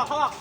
Hawak.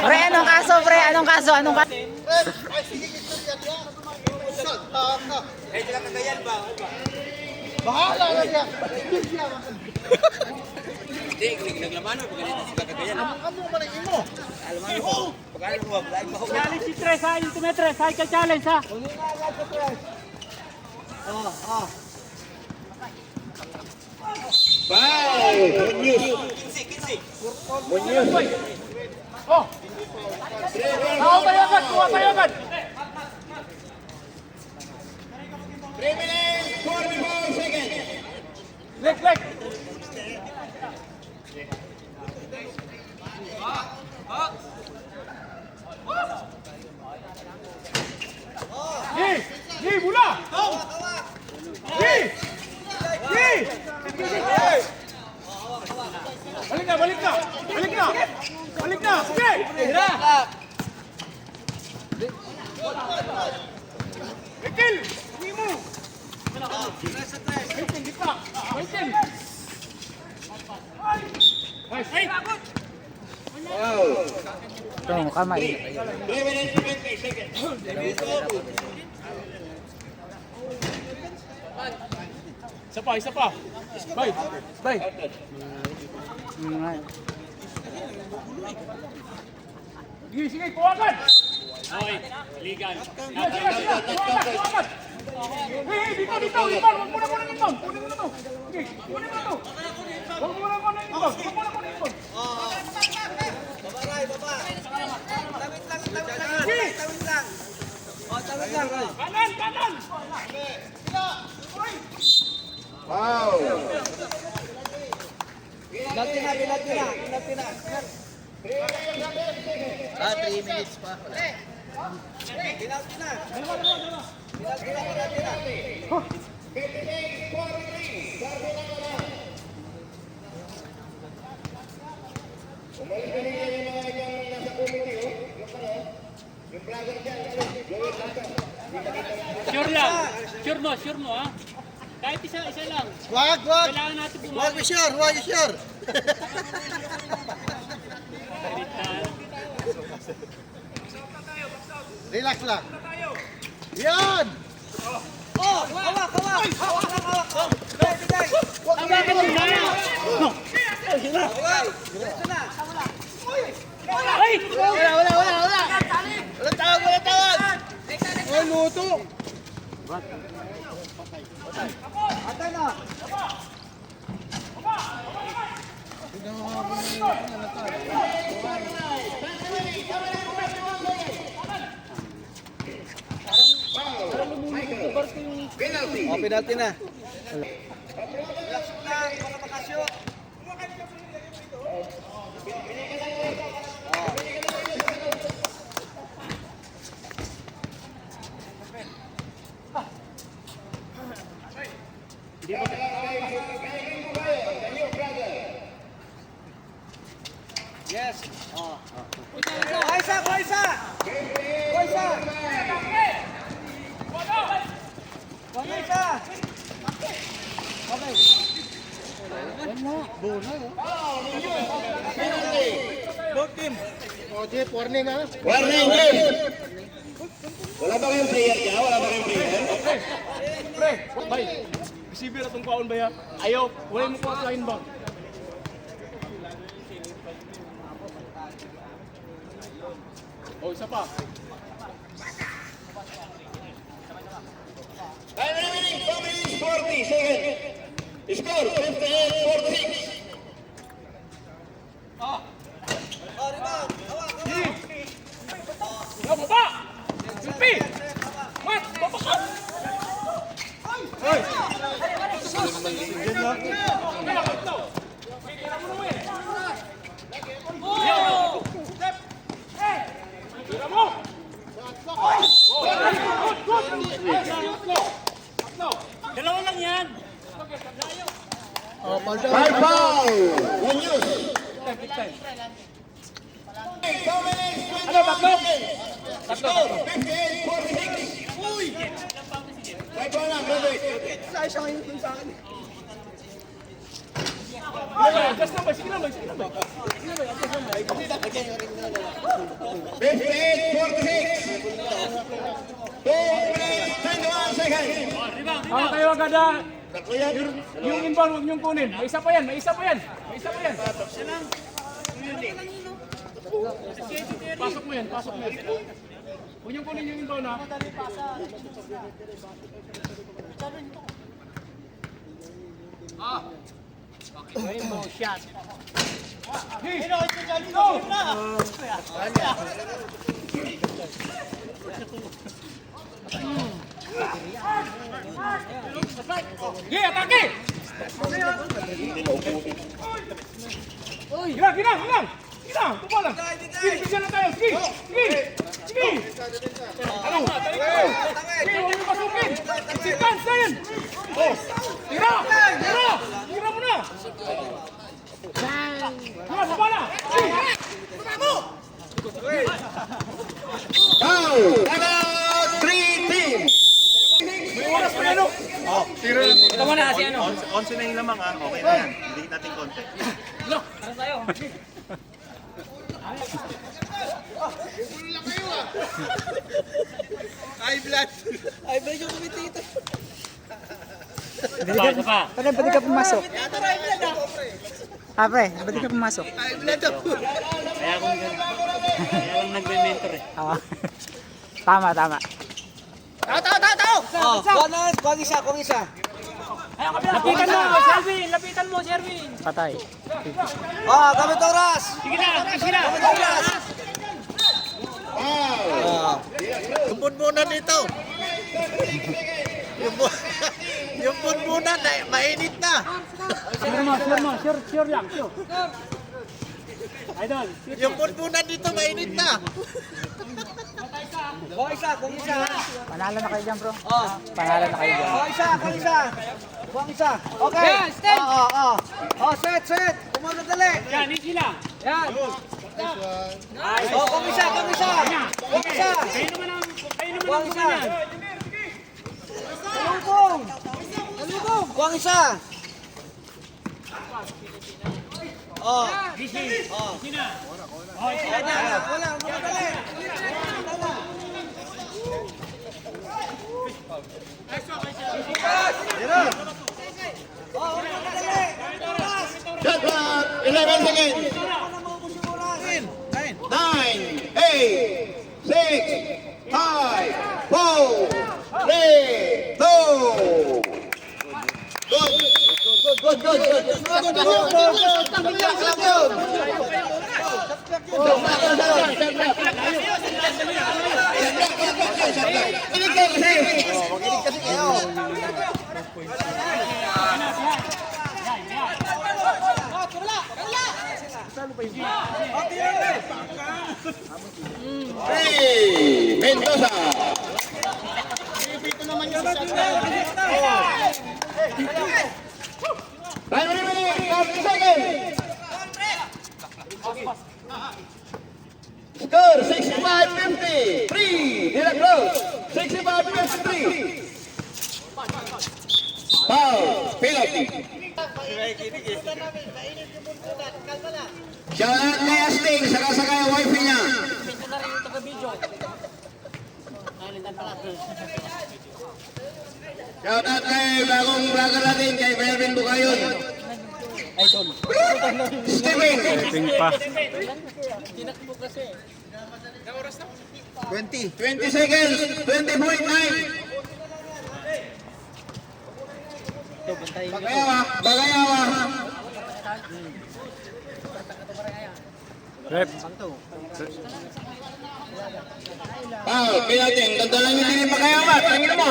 Pre, anong kaso, pre? Anong kaso? Ay, sige, yan. Eh, sila kagayan ba? Bahala na yan. Hindi, naglaman mo. Pagkalita sila kagayan. Amo man ang imo. Alam mo, pagkalita mo, pagkalita mo. Challenge si Tres ha, yung tumetres, cycle challenge ha. Uli na agad sa press. Kuha tayo agad. 3 minutes, 44 seconds. Lek. Gi, bola. Gi. Balik na. Sige. Michael, hindi mo. Michael, kita. Michael. Ay. Ito, kamay. 3 minutes, 20 seconds. Isa pa. Bay. Sige, kuwakan. Okay, ligan. Sige. Hey, dito. Ipan. Huwag mo na ipan. Kunin mo na to. Sige, kunin mo na to. Huwag mo na ipan. Babaray, baba. Kanan, kanan! Wow! Ah, 3 minutes pa. Sure lang. Sure mo ha. Kahit isa lang. Wag! Kailangan natin Wag sure! Wag sure! Relax lang. Yan! Ay! Walang tawag! Oh, luto! Oh, penalty na. Yes. Oh. Kuwaisa! Oh, Jeff, warning ha. Warning, game! Wala ba kayong player niya? Wala ba kayong player? Pre, bay. Receiver atong kaon ba ya? Ayaw, wala mo kuha sa inbound. Oh, isa pa. Time remaining 2 minutes 40 seconds. Score 58-46. Yo, baba! Silpi! Mat, baba ka! Dalawa lang yan! Oh, foul down. Five foul! One use. 2 minutes 20 Ano, tatlo? Score 58-46. Uy! Five foul lang, graduate. Adjust lang ba? Sige lang ba? 58-46. 2 minutes 21 seconds. Ano kayo agad yung inbound, huwag niyong kunin. May isa pa yan. Pasok mo yan. Huwag niyong kunin yung inbound ha. Rainbow shot. Hey! Go! Hey, atake! Hilang! Tupa lang! Sige na tayo! Sige! Ano? Sige, huwag mo pasukin! Seconds na yan! Tira mo na! Sama na! Foul! About 3 teams. May oras pa yan, no? Ito mo na kasi ano. 11 na yung lamang ha. Okay na yan. Hindi natin konti. High blood yung kumitita. Pwede ka pumasok. Ah, pre, pwede ka pumasok. High blood ako. Kaya lang nagme-mentor eh. Oo. Tama. Tao! Kung isa. Lapitan mo, Sherwin! Patay. Oh, gamit oras. Sige na! Gamit oras. 5 bunbunan dito. Yung bunbunan, mainit na. Sure lang, sure. Idol, sure. Yung bunbunan dito, mainit na. Kung isa. Panalo na kayo dyan, bro. Oh. Panalo na kayo dyan. Kung isa. Okay. Set. Kumadali. Yan, easy lang. Yan. Nice. Kung isa. Kayo naman ang gumawa yan. Salubong. Kung isa. Easy. Easy na. Oh, easy na. Wala, kumadali. Shot clock, 11 seconds. 9, 8, 6, 5, 4, 3, 2. Mendoza. Time remaining 40 seconds. Score 65-50. 3. De La Cruz. 65-53. Foul. Penalty. Shout out kay Asting, saka yung wife niya. Shout out kay bagong vlogger natin, kay Melvin Bukayon. Steven. 20 seconds, 20.9. Bagayawa. Rep. Foul, penalty. Ang ganda lang yung dilim Bagayawa. Tangin mo.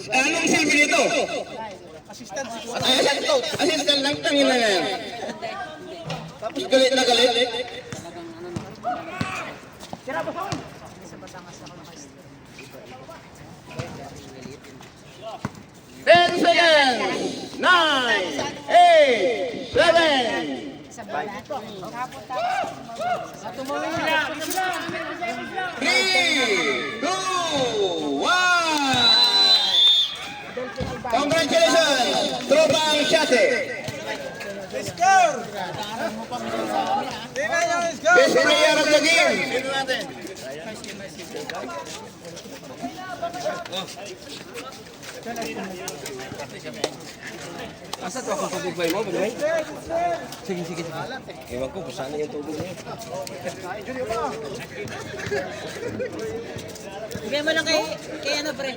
Anong silbi nito? Assistant lang, tangin na yan. Tapos galit na galit. Ten seconds. 9, 8, 7. Three, 2, 1. Congratulations, Tropang Shate. Best player of the game. Asa to akong tubig ba mo? Sige. Ewan ko kung saan yung tubig niya. Bigay mo lang kay ano, pre.